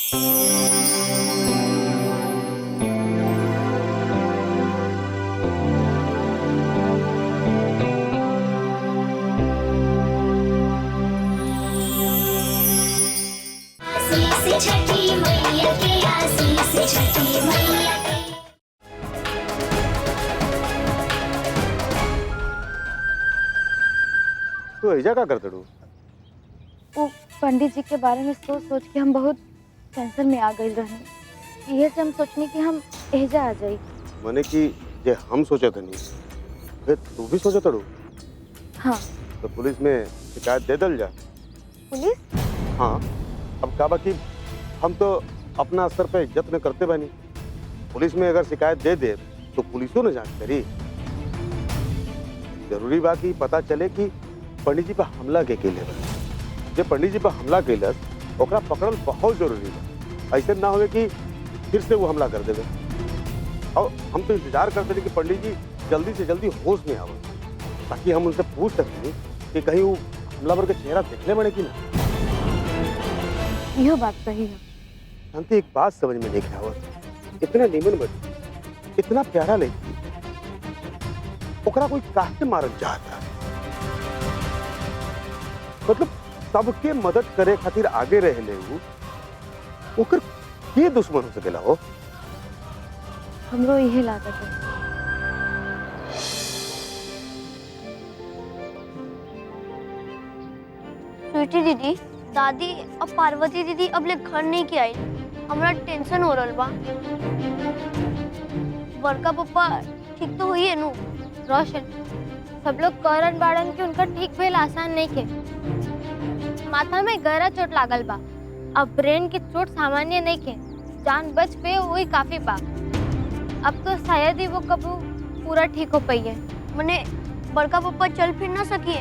छठी मैया के आशीष छठी मैया के। तू ऐजा का करते डू? वो पंडित जी के बारे में सोच सोच के हम बहुत टेंशन में आ गए रहने। ये से हम सोचने कि हम एजा आ जाए। मने कि जे हम सोचे थे नहीं, फिर तू भी सोचे तड़ू? हाँ। तो पुलिस में शिकायत दे दल जा। पुलिस? हाँ, अब का बाकी हम तो अपना स्तर पे यत्न करते बनी। पुलिस में अगर शिकायत दे दे तो पुलिसों ने जांच करी। जरूरी बात ही पता चले कि पंडित जी पर हमला के केले बा। जे पंडित जी पर हमला कैलस ओकरा पकड़ल बहुत जरूरी बा। ऐसे ना होवे कि फिर से वो हमला कर देवे। और हम तो इंतजार करते थे कि पंडित जी जल्दी से जल्दी होश में आवे, ताकि हम उनसे पूछ सकें कि कहीं वो हमलावर का चेहरा देखने बने कि ना। यह बात सही है। शांति, एक बात समझ में नहीं आया, इतना नीमन बच्ची, इतना प्यारा लड़की, ओकरा कोई काहे मारल चाहता? मतलब सबके मदद करे खातिर आगे रहे ले ओकर के दुश्मन हो सकेला हो? हमरो यही लागत है। स्वीटी दीदी, दादी अब पार्वती दीदी अब ले घर नहीं के आई। हमरा टेंशन हो रहा बा। बड़का पप्पा ठीक तो हुई है नु? रोशन, सब लोग करन बाड़न कि उनका ठीक भेल आसान नहीं के। माथा में गहरा चोट लागल बा। अब ब्रेन की चोट सामान्य नहीं के, जान बच पे वही काफी बा। अब तो शायद ही वो कबू पूरा ठीक हो पाई है। मने बड़का पप्पा चल फिर ना सकिए,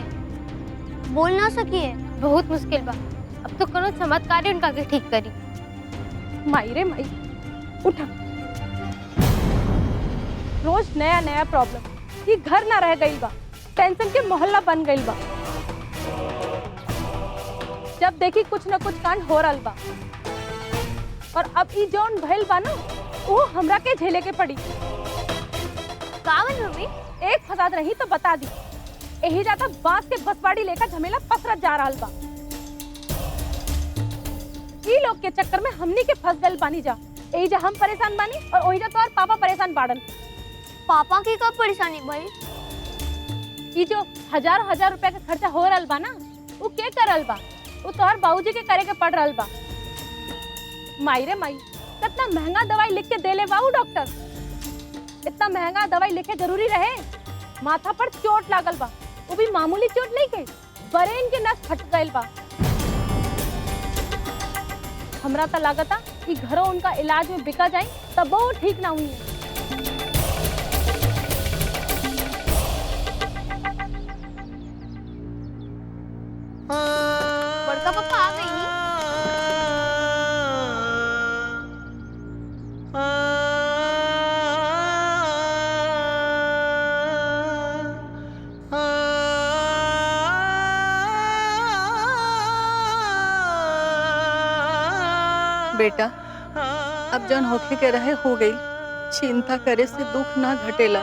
बोल ना सकिए। बहुत मुश्किल बा। अब तो कोनो चमत्कार ही उनका के ठीक करी। माई रे माई, उठा। रोज नया नया प्रॉब्लम। ये घर ना रह गई बा, टेंशन के मोहल्ला बन गई बा। जब देखी कुछ न कुछ कांड हो रहल बा। और अब ई जौन भइल बा ना, वो हमरा के झेले के पड़ी। कावन मम्मी, एक फसाद रही तो बता दी। यही जाता बांस के बसवाड़ी लेकर झमेला पसरत जा रहल बा। ई लोग के चक्कर में हमनी के फंस गल बानी जा। यही जा हम परेशान बानी और वही जा तो और पापा परेशान बाड़न। पापा की कब परेशानी भाई? ये जो हजार रुपया का खर्चा हो रहल बा ना, वो के करल बा? वो तोहर बाबूजी के करे के पड़ रहल बा। माई रे माई, कितना महंगा दवाई लिख के देले बा उ डॉक्टर। इतना महंगा दवाई लिखे जरूरी रहे? माथा पर चोट लागल बा, वो भी मामूली चोट नहीं के, ब्रेन के नस फट गइल बा। हमरा तो लागता कि घरों उनका इलाज में बिका जाए तब वो ठीक ना हुई। बड़का पप्पा आ गई नी? बेटा, अब जौन होखे के रहे हो गई। चिंता करे से दुख ना घटेला।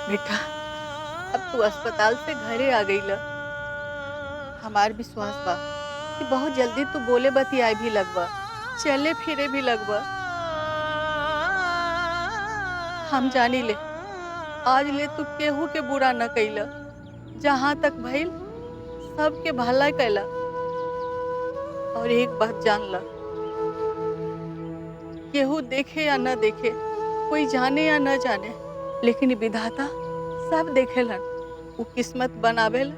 बेटा, अब तू अस्पताल से घरे आ गई ला। हमार विश्वास बा कि बहुत जल्दी तू बोले बतियाए भी लगवा, चले फिरे भी लगवा। हम जानी ले, आज ले तू केहू के बुरा न कैला। जहाँ तक भइल सबके भला कैला। और एक बात जान ला, केहू देखे या न देखे, कोई जाने या न जाने, लेकिन विधाता सब देखेलन। वो किस्मत बनावेला।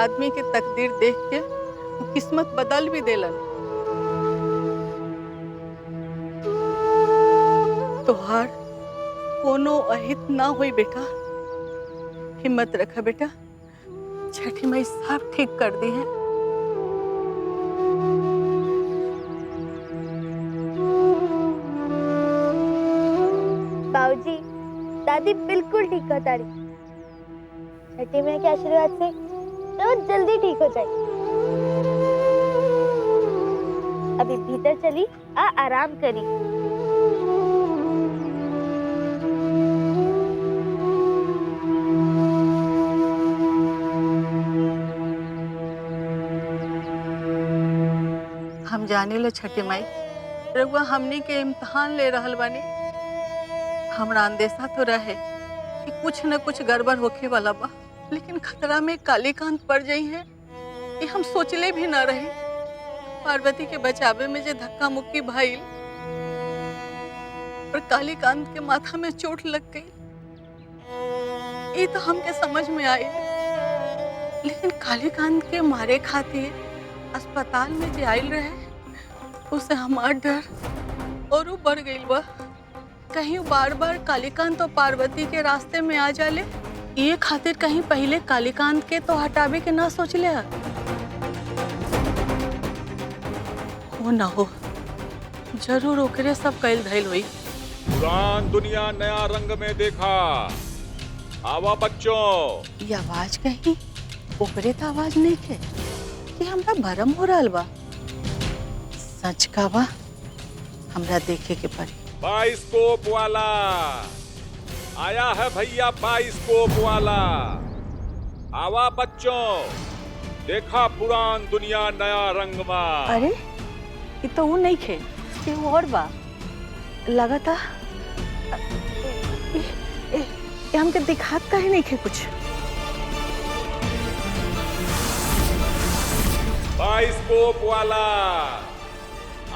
आदमी के तकदीर देख के वो किस्मत बदल भी देलन। तोहार कोनो अहित ना होई बेटा। हिम्मत रखा बेटा, छठी माई सब ठीक कर दी है। बाबूजी, दादी बिल्कुल ठीक है तारी। छठी मैया के आशीर्वाद से तो जल्दी ठीक हो जाए। अभी भीतर चली आराम करी। हम जाने लो छठी माई, रउआ हमनी के इम्तिहान ले रहल बानी। हमरा अंदेशा तो रहे कि कुछ न कुछ गड़बड़ होखे वाला बा, लेकिन खतरा में कालीकांत पड़ जाई है ये हम सोचले भी ना रहे। पार्वती के बचावे में जे धक्का मुक्की भइल और कालीकांत के माथा में चोट लग गई, ये तो हमके समझ में आई। लेकिन कालीकांत के मारे खातिर अस्पताल में जे आयल रहे, उसे हमार डर और वो बढ़ गई बा। कहीं बार बार कालीकांत और पार्वती के रास्ते में आ जाले, ये खातिर कहीं पहले कालीकांत के तो हटावे के ना सोच ले। हो ना हो, जरूर ओकरे सब कैल धैल हुई। पुरान दुनिया नया रंग में देखा। आवा बच्चों। ये आवाज कहीं ओकरे तो आवाज नहीं के, ये हमरा भरम हो रहा बा। सच का बा, हमरा देखे के पड़ी। बाइस्कोप वाला आया है भैया, बाइस्कोप वाला। आवा बच्चों, देखा पुरान दुनिया नया रंग में। अरे ये तो वो नहीं खे, ये वो और बा। लगा था ये हमके दिखात काहे नहीं खे कुछ। बाइस्कोप वाला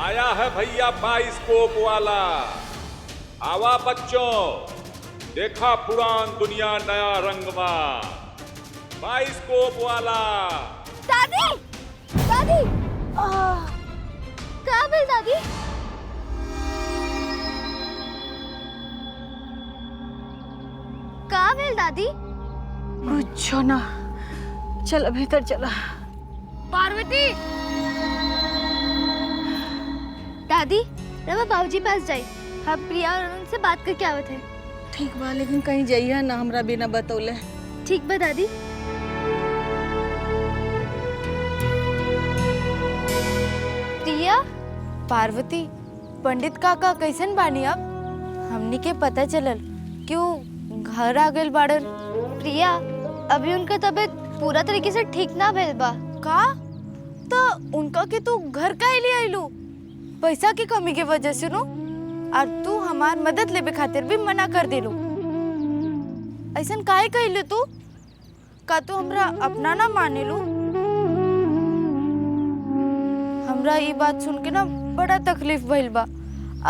आया है भैया, बाइस्कोप वाला। आवा बच्चों, देखा पुरान दुनिया नया रंग में। बाइस्कोप वाला। दादी, दादी, कहाँ भेल दादी? कहाँ भेल दादी? कुछ ना, चल भीतर चला। पार्वती, दादी रवा बाबूजी पास जाई, हम प्रिया और अरुण से बात करके आवत हैं। ठीक बा, लेकिन कहीं जाइए ना हमरा बिना बतौले। ठीक बा दादी। प्रिया, पार्वती, पंडित काका कैसन बानी? अब हमनी के पता चलल कि वो घर आ गइल बाड़न। प्रिया, अभी उनका तबीयत पूरा तरीके से ठीक ना भेल बा। का? तो उनका के तू घर का लिए आइलू? पैसा की कमी के वजह से नो? और तू हमार मदद लेबे खातिर भी मना कर देलू। ऐसन काहे कइलू तू? का तू हमरा अपना ना माने लू? हमरा ये बात सुन के ना बड़ा तकलीफ भइल बा।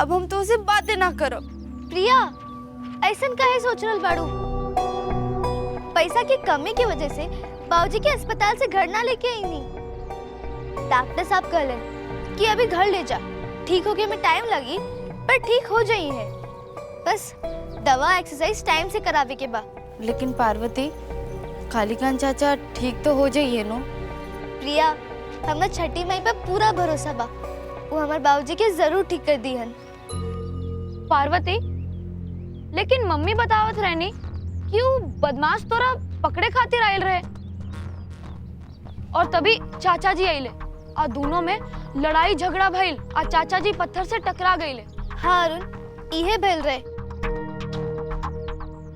अब हम तो उसे बातें ना करब। प्रिया, ऐसन काहे सोच रहल बाड़ू? पैसा की कमी की वजह से बाबूजी के अस्पताल से घर ना लेके आईनी। डॉक्टर साहब कहलन कि अभी घर ले जा, ठीक होके में टाइम लगी पर ठीक हो जाई है। बस दवा एक्सरसाइज टाइम से करावे के बा। लेकिन पार्वती, कालीकांत चाचा ठीक तो हो जाइए नो? प्रिया, हमरा छठी माई पर पूरा भरोसा बा, वो हमारे बाबूजी के जरूर ठीक कर दी हन। पार्वती, लेकिन मम्मी बतावत रहनी कि वो बदमाश तोरा पकड़े खातिर आयल रहे और तभी चाचा जी आइले और दोनों में लड़ाई झगड़ा भइल और चाचा जी पत्थर से टकरा गइले। हाँ अरुण, इहे भेल रहे।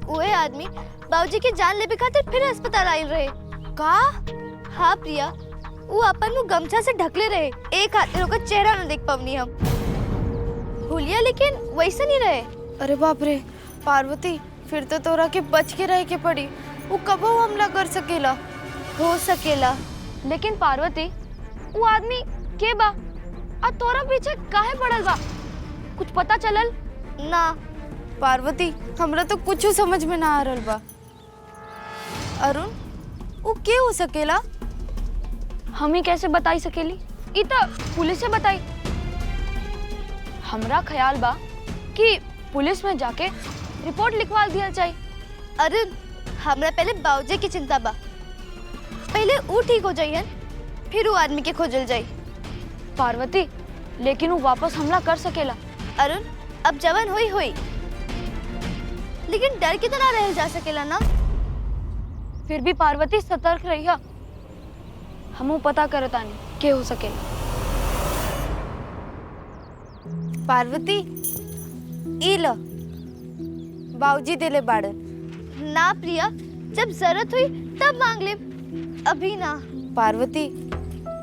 ओए आदमी बाबूजी के जान लेबे खातिर फिर अस्पताल आइल रहे। का? हाँ प्रिया, वो अपन मुंह गमछा से ढकले रहे, एक हाथ में चेहरा न देख पवनी हम। हुलिया लेकिन वैसा नहीं रहे। अरे बाप रे पार्वती, फिर तो तोरा के बच के रह के पड़ी। वो कबो हमला कर सकेला? हो सकेला। लेकिन पार्वती, वो आदमी के बा और तोरा पीछे काहे पड़ल बा? कुछ पता चलल? ना पार्वती, हमरा तो कुछ समझ में ना आ रहल बा। अरुण, वो के हो सकेला? हम ही कैसे बताई सकेली? ई तो पुलिस से बताई। हमरा ख्याल बा कि पुलिस में जाके रिपोर्ट लिखवा दिया चाहिए। अरुण, हमरा पहले बाबूजी की चिंता बा। पहले वो ठीक हो जाइए, फिर वो आदमी के खोजल जाई। पार्वती, लेकिन वो वापस हमला कर सकेला। अरुण, अब जवान हुई लेकिन डर की तरह रह जा सकेला ना। फिर भी पार्वती सतर्क रही है। हमू पता करतानी के हो सकेला। पार्वती ई ल बाबूजी देले बाड़न। ना प्रिया, जब जरूरत हुई तब मांग ले, अभी ना। पार्वती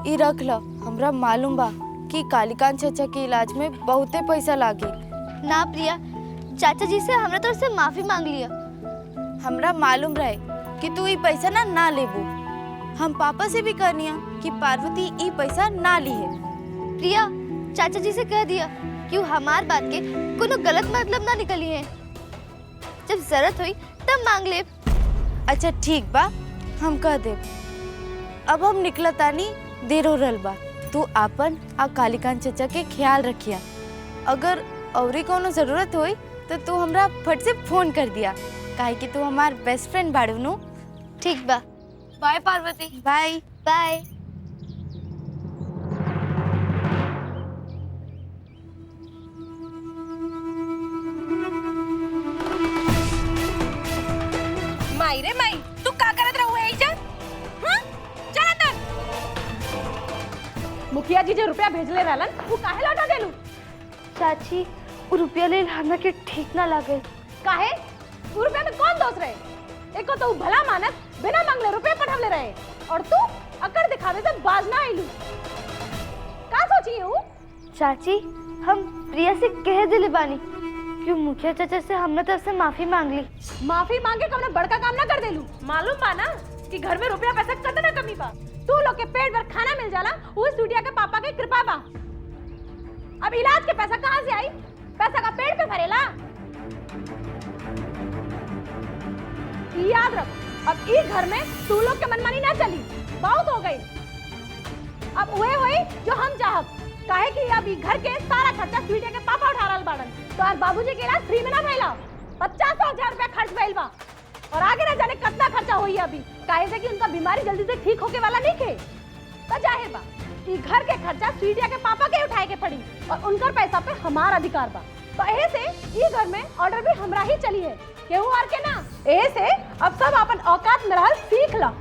ई रख ल, हमरा मालूम बा कि कालिकांत चाचा के इलाज में बहुते पैसा लागी। ना प्रिया, चाचा जी से हमरा तरफ से माफी मांग लिया। हमरा मालूम रहे कि तू ई पैसा ना लेबू। हम पापा से भी कहनिया कि पार्वती ई पैसा ना ली है। प्रिया, चाचा जी से कह दिया कि वो हमार बात के कोनो गलत मतलब ना निकली है। जब जरूरत हुई तब मांग ले। अच्छा ठीक बा, हम कह दे। अब हम निकलतानी, देर हो रहल बा। तू आपन आ कालिकांत चाचा के ख्याल रखिया। अगर औरी कोनो जरूरत होई तो तू हमरा फट से फोन कर दिया, काहे कि तू हमार बेस्ट फ्रेंड बाड़ू नु। ठीक बा। बाय पार्वती। Bye bye. माई रे माई, तू का करत रहू है इजा? हां? चला तन। मुखिया जी जो रुपया भेजले रहलन, वो काहे लौटा देलू? चाची, वो रुपया ले हमरा के ठीक ना लागे। काहे? वो रुपया में कौन दोष रहे? एको तो भला मानत बिना मांगले रुपया पठावले रहे, और तू अकड़ दिखावे से बाज ना आइलू। का सोची हूँ? चाची, हम प्रिया से कह दिले बानी कि मुखिया चाचा से हमने तरफ से माफी मांग ली। माफी मांगे कौन बड़का काम ना कर देलू। मालूम बा ना कि घर में रुपया पैसा कतना कमी बा। तू लोग के पेट भर खाना मिल जाला, वो सूटिया के पापा के कृपा बा। अब इलाज के पैसा कहाँ से आई? पैसा का पेट पे भरेला। याद रख, अब ई घर में तू लोग के मनमानी ना चली। बहुत हो गई। अब वही हुई जो हम चाहब, काहे कि अब ई घर के सारा खर्चा सूटिया के पापा उठा रहल बाड़न। तो आज बाबूजी के इलाज फ्री में ना भइला, 50,000 रुपया खर्च भइल बा, और आगे ना जाने कितना खर्चा होई अभी, काहे से कि उनका बीमारी जल्दी से ठीक होके वाला नहीं खे। तो जाहिर बा कि घर के खर्चा स्वीटिया के पापा के उठाए के पड़ी, और उनका पैसा पे हमारा अधिकार बा। तो एहे से ये घर में ऑर्डर भी हमरा ही चली है, केहू और के ना। एहे से अब सब अपन औकात में रहल सीख ला।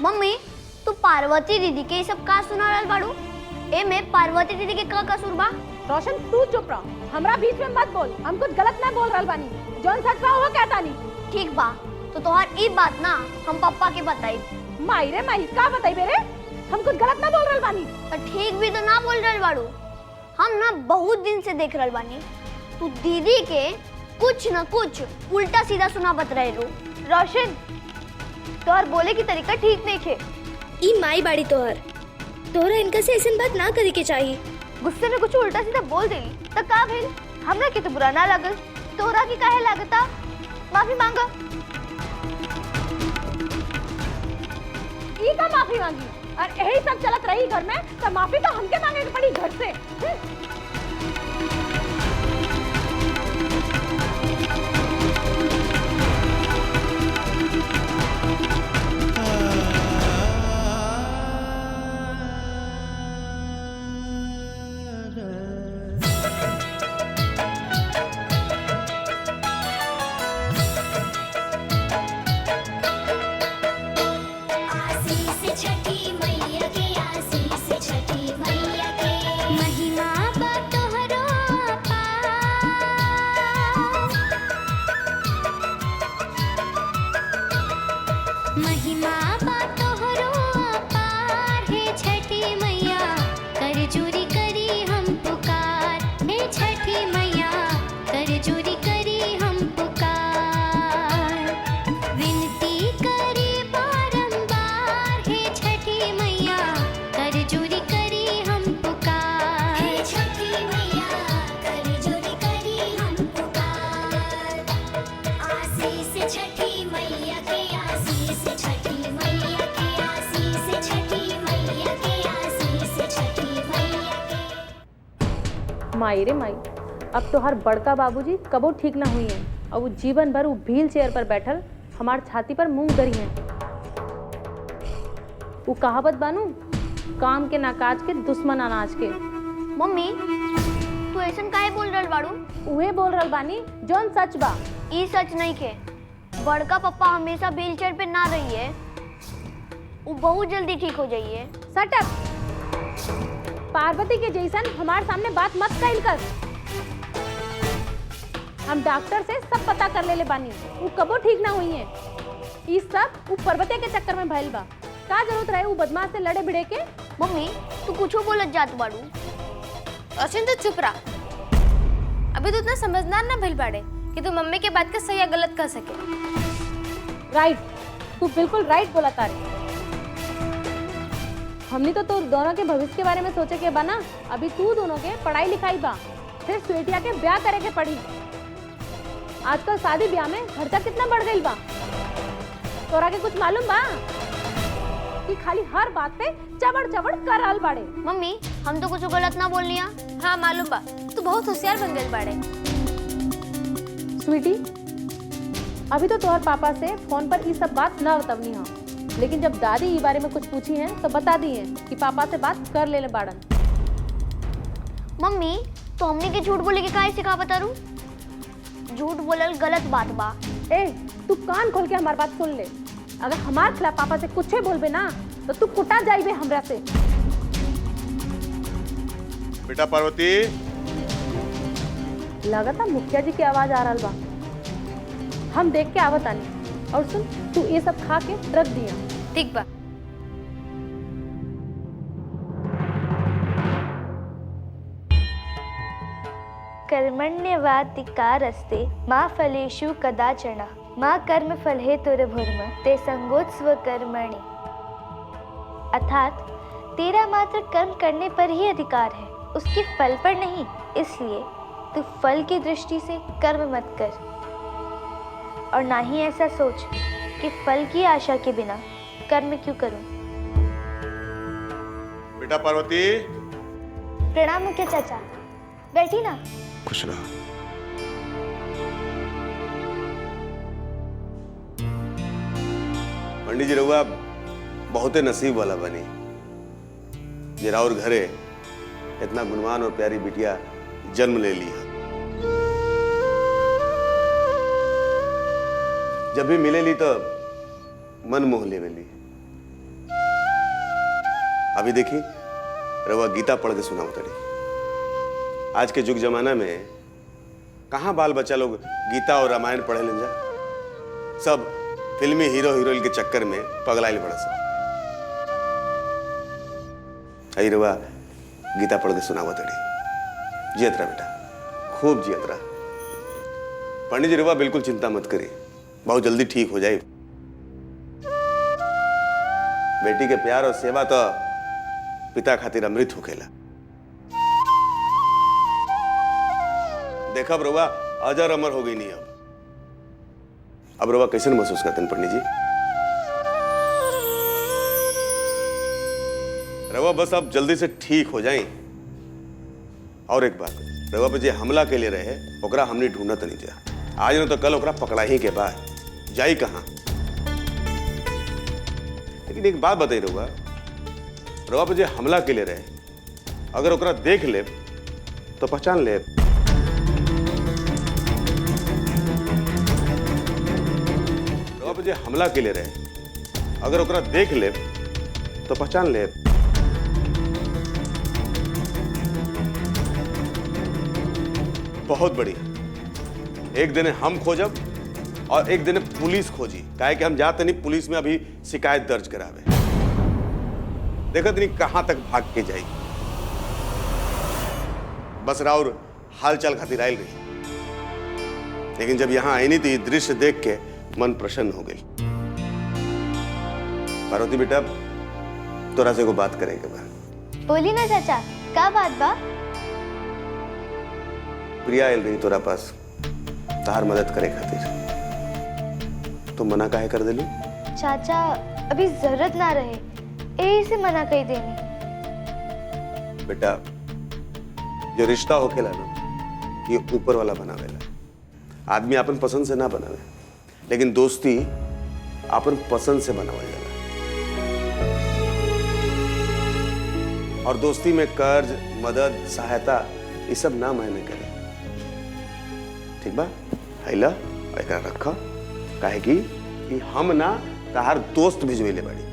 मम्मी, तू पार्वती दीदी के सब का सुना रहल बाड़ू? ए में पार्वती दीदी के का कसूर बा? रोशन, तू चुप रह, हमरा बीच में मत बोल। हम कुछ गलत ना बोल रहल बानी, जौन सच बा वो कहता नहीं। ठीक बा, तो तोहार ई बात ना हम पापा के बताई। माई रे माई, का बताई बेरे? हम कुछ गलत ना बोल रहल बानी। ठीक भी तो ना बोल रहल बाड़ू। हम ना बहुत दिन से देख रहल बानी, तू दीदी के कुछ न कुछ उल्टा सीधा सुनावत रहेलू। रोशन, तोहर बोले की तरीका ठीक नहीं खे। ई माई बाड़ी तोहरा इनका से ऐसन बात ना करे के चाहिए। गुस्से में कुछ उल्टा सीधा बोल देली तो का भेल? हमरा के तो बुरा ना लगल, तोरा की काहे लागता? माफी मांगा। ई का माफी मांगी? और यही सब चलत रही घर में, तो माफी तो हमके मांगे के पड़ी घर से। आशीष छठी मैया के, आशीष छठी मैया के, महिमा बा तोहरो अपार। महिमा बा तोहरो अपार, हे छठी मैया कर चोरी करी हम पुकार। हे छठी मैया कर चोरी करी हम पुकार। विनती करी बारंबार, हे छठी मैया कर चोरी करी हम पुकार। हे छठी मैया कर चोरी करी हम पुकार। आशीष छठी मैया के, आशीष छठी मैया के, आशीष छठी मैया के, आशीष छठी मैया के। माई रे माई, अब तो हर बड़का बाबूजी कबो ठीक ना हुई है, और वो जीवन भर वो व्हील चेयर पर बैठल हमार छाती पर मूंग दरी हैं। वो कहावत बानू, काम के नाकाज के दुश्मन अनाज के। मम्मी, तू ऐसन काहे बोल रहल बाड़ू? उहे बोल रहल बानी जौन सच बा। ई सच नहीं खे। बड़का पप्पा हमेशा व्हील चेयर पे ना रहिए, वो बहुत जल्दी ठीक हो जाइए। सटक। पार्वती के जैसन हमारे सामने बात मत कइल कर। हम डॉक्टर से सब पता कर ले बानी, वो कबो ठीक ना हुई है। ई सब वो पर्वती के चक्कर में भइल बा। का जरूरत रहे वो बदमाश से लड़े भिड़े के? मम्मी तू कुछो बोलत जात बाड़ू। रोशन तो चुप रहा। अभी तो उतना समझदार ना भइल बाड़े कि तू मम्मी के बात का सही या गलत कर सके। राइट, तू बिल्कुल राइट बोला तारे। हमने तो दोनों के भविष्य के बारे में सोचे के बा ना। अभी तू दोनों के पढ़ाई लिखाई बा, फिर स्वीटिया के ब्याह करे के पड़ी। आजकल शादी ब्याह में खर्चा कितना बढ़ गई बा। तोरा के कुछ मालूम बा कि खाली हर बात पे चबड़ चबड़ कर रहल बाड़े। मम्मी हम तो कुछ गलत ना बोल लिया। हाँ मालूम बा, तू बहुत होशियार बन गई बाड़े। स्वीटी, अभी तो तोहर पापा से फोन पर ये सब बात ना बतावनी हो, लेकिन जब दादी ई बारे में कुछ पूछी है तो बता दी है कि पापा से बात कर ले बाड़न। मम्मी तो हमने के झूठ बोले के काहे सिखा बतारू? झूठ बोलल गलत बात बा। ए, तू कान खोल के हमारी बात सुन ले। अगर हमारे खिलाफ पापा से कुछ बोलबे ना तो तू कुटा जाइबे हमरा से। बेटा पार्वती, लगाता मुखिया जी की आवाज आ रहा बा। हम देख के आवत आनी। और सुन, तू ये सब खा के रख दिया। ठीक बा। कर्मण्यवातिकारस्ते मा फलेषु कदाचन मा कर्म फल हेतुर्भुर्म ते संगोत्स्व कर्मणि। अर्थात तेरा मात्र कर्म करने पर ही अधिकार है, उसके फल पर नहीं। इसलिए तू फल की दृष्टि से कर्म मत कर, और ना ही ऐसा सोच कि फल की आशा के बिना कर्म क्यों करूं। बेटा पार्वती। प्रणाम मुखिया चाचा, बैठी ना। खुश रहो। पंडित जी रहुआ बहुते नसीब वाला बनी जरा और घरे इतना गुणवान और प्यारी बिटिया जन्म ले ली है। जब भी मिले ली तो मन मोह ले ली। अभी देखी रहुआ गीता पढ़ के सुनाओ तड़ी। आज के युग जमाना में कहां बाल बच्चा लोग गीता और रामायण पढ़े लें जा। सब फिल्मी हीरो हीरोइन के चक्कर में पगलाइल बड़ा सा। आई रवा गीता पढ़ के सुनावा तड़ी। जियत रहा बेटा, खूब जियत रहा। पंडित जी रवा बिल्कुल चिंता मत करी, बहुत जल्दी ठीक हो जाए। बेटी के प्यार और सेवा तो पिता खातिर अमृत होखेला। देखा रवा अजर अमर हो गई नहीं। अब रवा कैसे महसूस करते हैं पंडित जी? रवा बस अब जल्दी से ठीक हो जाए। और एक बात, रवा पे जे हमला के लिए रहे ओकरा हमने ढूंढत नहीं जा। आज न तो कल ओकरा पकड़ा ही के बाद जाई कहां। लेकिन एक बात बताई रवा पे जे हमला के लिए रहे, अगर ओकरा देख ले तो पहचान ले। रवा पे जे हमला के लिए रहे, अगर ओकरा देख ले तो पहचान ले। बहुत बढ़िया। एक दिन हम खोजब और एक दिन पुलिस खोजी। काहे कि हम जाते नहीं पुलिस में अभी शिकायत दर्ज करावे। देखत नहीं कहां तक भाग के जाई। बस राउर हाल चाल खातिर आयल रही। लेकिन जब यहां आई नहीं तो ये दृश्य देख के मन प्रसन्न हो गई। पार्वती बेटा, तोरा से को बात करेंगे बा। बोली ना चाचा, का बात बा? प्रिया आयल रही तोरा पास तार मदद करे खातिर। तो मना काहे कर देली? चाचा अभी जरूरत ना रहे, यही से मना कर देनी। बेटा, जो रिश्ता होखेला ना ये ऊपर वाला बनावेला। आदमी अपन पसंद से ना बनावे, लेकिन दोस्ती अपन पसंद से बनावल जाला। और दोस्ती में कर्ज, मदद, सहायता ये सब ना मायने करे। ठीक बा? हैला एकरा रखा काहे कि हम ना तहार दोस्त भिजवेले बाड़ी।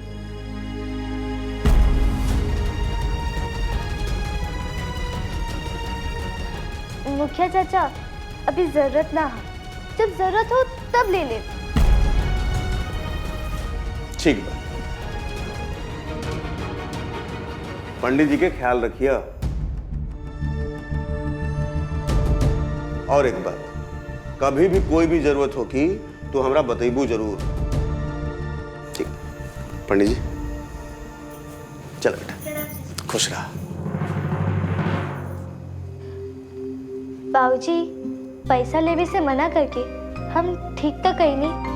मुखिया चाचा अभी जरूरत ना हो, जब जरूरत हो तब ले ले। ठीक बा, पंडित जी के ख्याल रखिए। और एक बात, कभी भी कोई भी जरूरत होगी तो हमरा बतेबू जरूर। ठीक, पंडित जी चल बेटा, खुश रहा। बाबूजी पैसा लेवे से मना करके हम ठीक तो कहीं नहीं।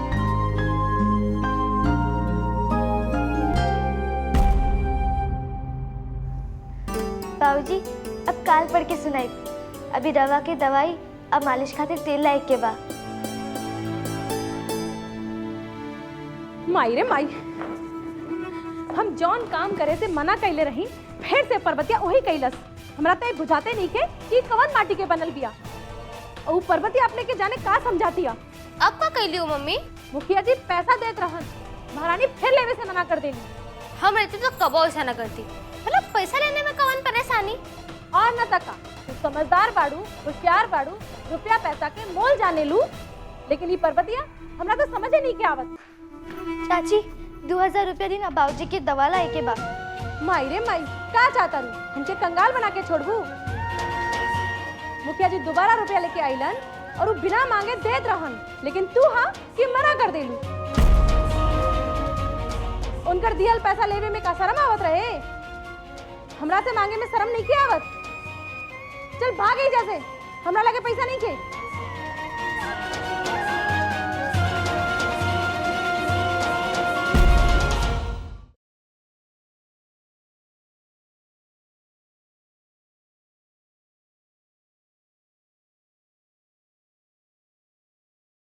बाबूजी अब काल पढ़ के सुनाई। अभी दवा के दवाई अब मालिश खातिर तेल लायक के बा। माई रे माई, हम जौन काम करे से मना कैले रही, फिर से पर्वतिया वही कैलस। हमरा तो बुझाते नहीं के कि कवन माटी के बनल बिया। और पर्वतिया अपने के जाने का समझातिया। अब का कैली हो मम्मी? मुखिया जी पैसा देत रहन, महारानी फिर लेवे से मना कर देली। हम रहती तो कबो ऐसा न करती। मतलब पैसा लेने में कवन परेशानी? और न तका तू समझदार बाड़ू, होशियार बाड़ू, रुपया पैसा के मोल जाने लू। लेकिन ये पर्वतिया हमरा तो समझे नहीं के आवत। चाची 2000 रुपया दी ना बाबूजी के दवा लाए के बा। माई रे माई, का चाहता रू? हमके कंगाल बना के छोड़बू? मुखिया जी दोबारा रुपया लेके आइलन और वो बिना मांगे देत रहन, लेकिन तू हाँ कि मना कर देलू। उनकर दियल पैसा लेवे में का शर्म आवत रहे? हमरा से मांगे में शर्म नहीं के आवत? चल भाग ही जैसे, हमरा लगे पैसा नहीं के।